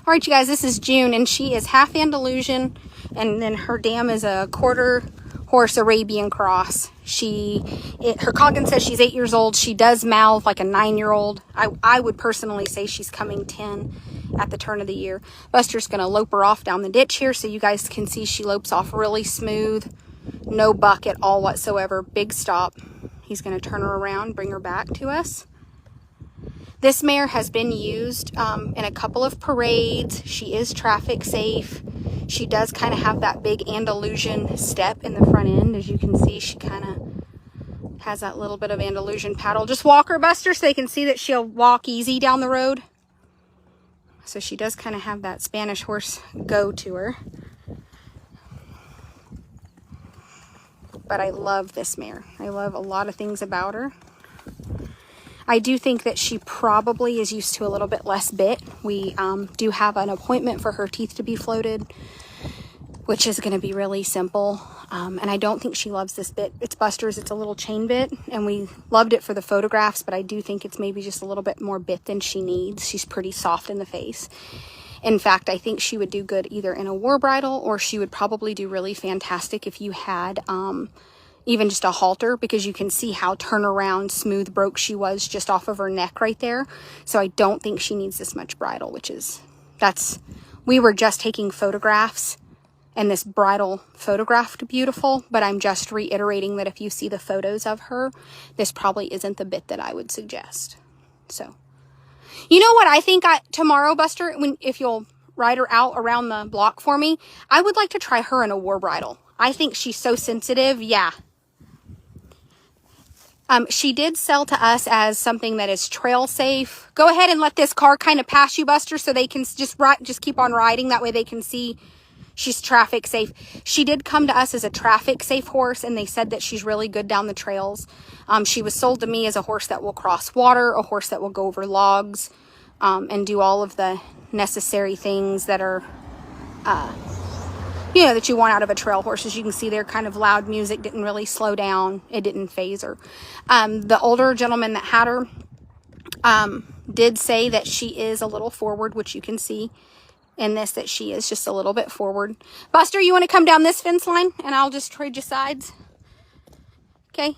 All right, you guys, this is June, and she is half Andalusian, and then her dam is a quarter horse Arabian cross. Her Coggin says she's 8 years old. She does mouth like a 9-year-old. I would personally say she's coming 10 at the turn of the year. Buster's going to lope her off down the ditch here so you guys can see she lopes off really smooth. No buck at all whatsoever. Big stop. He's going to turn her around, bring her back to us. This mare has been used in a couple of parades. She is traffic safe. She does kind of have that big Andalusian step in the front end. As you can see, she kind of has that little bit of Andalusian paddle. Just walk her, Buster, so they can see that she'll walk easy down the road. So she does kind of have that Spanish horse go to her. But I love this mare. I love a lot of things about her. I do think that she probably is used to a little bit less bit. We do have an appointment for her teeth to be floated, which is going to be really simple. And I don't think she loves this bit. It's Buster's. It's a little chain bit, and we loved it for the photographs, but I do think it's maybe just a little bit more bit than she needs. She's pretty soft in the face. In fact, I think she would do good either in a war bridle, or she would probably do really fantastic if you had even just a halter, because you can see how turnaround smooth broke she was just off of her neck right there. So I don't think she needs this much bridle, we were just taking photographs, and this bridle photographed beautiful, but I'm just reiterating that if you see the photos of her, this probably isn't the bit that I would suggest. So, you know what I think tomorrow, Buster, if you'll ride her out around the block for me, I would like to try her in a war bridle. I think she's so sensitive. Yeah. She did sell to us as something that is trail safe. Go ahead and let this car kind of pass you, Buster, so they can just keep on riding. That way they can see she's traffic safe. She did come to us as a traffic safe horse, and they said that she's really good down the trails. She was sold to me as a horse that will cross water, a horse that will go over logs, and do all of the necessary things that are, that you want out of a trail horse. As you can see there, kind of loud music didn't really slow down. It didn't phase her. The older gentleman that had her did say that she is a little forward, which you can see in this, that she is just a little bit forward. Buster, you want to come down this fence line and I'll just trade you sides? Okay.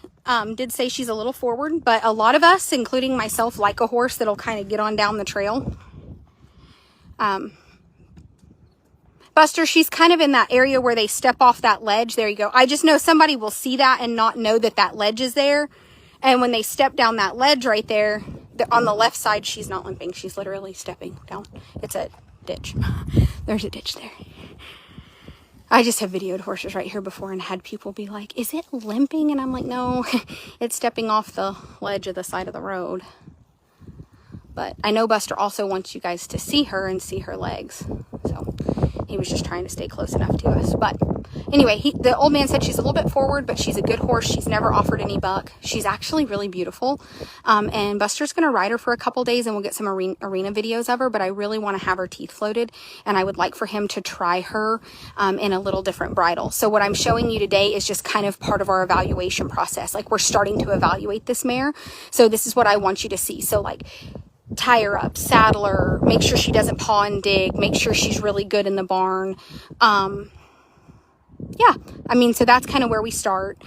Did say she's a little forward, but a lot of us, including myself, like a horse that'll kind of get on down the trail. Buster, she's kind of in that area where they step off that ledge. There you go. I just know somebody will see that and not know that that ledge is there. And when they step down that ledge right there, on the left side, she's not limping. She's literally stepping down. It's a ditch. There's a ditch there. I just have videoed horses right here before and had people be like, is it limping? And I'm like, no, it's stepping off the ledge of the side of the road. But I know Buster also wants you guys to see her and see her legs. So he was just trying to stay close enough to us. But anyway, the old man said she's a little bit forward, but she's a good horse. She's never offered any buck. She's actually really beautiful. And Buster's going to ride her for a couple days, and we'll get some arena videos of her. But I really want to have her teeth floated, and I would like for him to try her in a little different bridle. So what I'm showing you today is just kind of part of our evaluation process. Like, we're starting to evaluate this mare. So this is what I want you to see. So like, tie her up, saddle her, make sure she doesn't paw and dig, make sure she's really good in the barn. Yeah, I mean, so that's kind of where we start.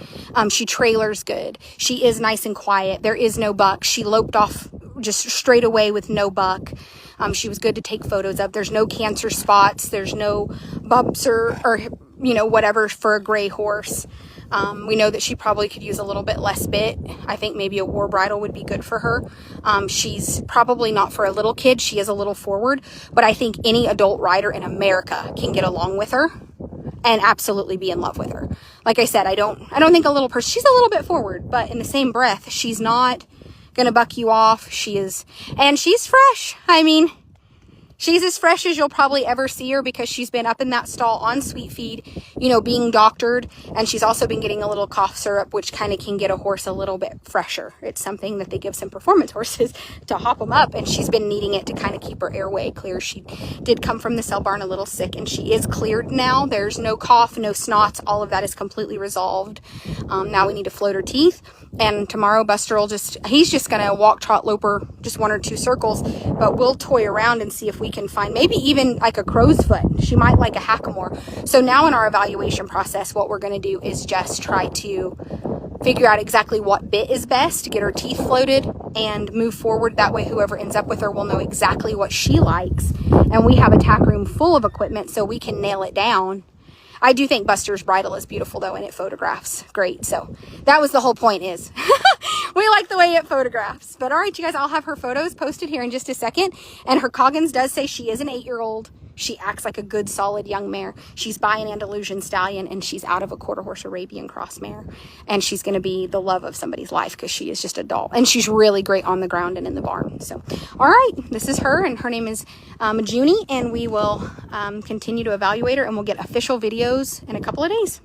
She trailers good. She is nice and quiet. There is no buck. She loped off just straight away with no buck. She was good to take photos of. There's no cancer spots. There's no bumps or whatever for a gray horse. We know that she probably could use a little bit less bit. I think maybe a war bridle would be good for her. She's probably not for a little kid. She is a little forward, but I think any adult rider in America can get along with her and absolutely be in love with her. Like I said, I don't think a little person, she's a little bit forward, but in the same breath, she's not going to buck you off. And she's fresh. I mean, she's as fresh as you'll probably ever see her, because she's been up in that stall on sweet feed, being doctored. And she's also been getting a little cough syrup, which kind of can get a horse a little bit fresher. It's something that they give some performance horses to hop them up. And she's been needing it to kind of keep her airway clear. She did come from the cell barn a little sick, and she is cleared now. There's no cough, no snots. All of that is completely resolved. Now we need to float her teeth. And tomorrow Buster he's just going to walk, trot, lope her just 1 or 2 circles, but we'll toy around and see if we can find, maybe even like a crow's foot. She might like a hackamore. So now in our evaluation process, what we're going to do is just try to figure out exactly what bit is best to get her teeth floated and move forward. That way, whoever ends up with her will know exactly what she likes. And we have a tack room full of equipment so we can nail it down. I do think Buster's bridle is beautiful though, and it photographs great. So that was the whole point, is we like the way it photographs. But all right, you guys, I'll have her photos posted here in just a second. And her Coggins does say she is an 8-year-old. She acts like a good, solid young mare. She's by an Andalusian stallion, and she's out of a quarter horse Arabian cross mare. And she's going to be the love of somebody's life because she is just a doll. And she's really great on the ground and in the barn. So, all right, this is her, and her name is Junie, and we will continue to evaluate her, and we'll get official videos in a couple of days.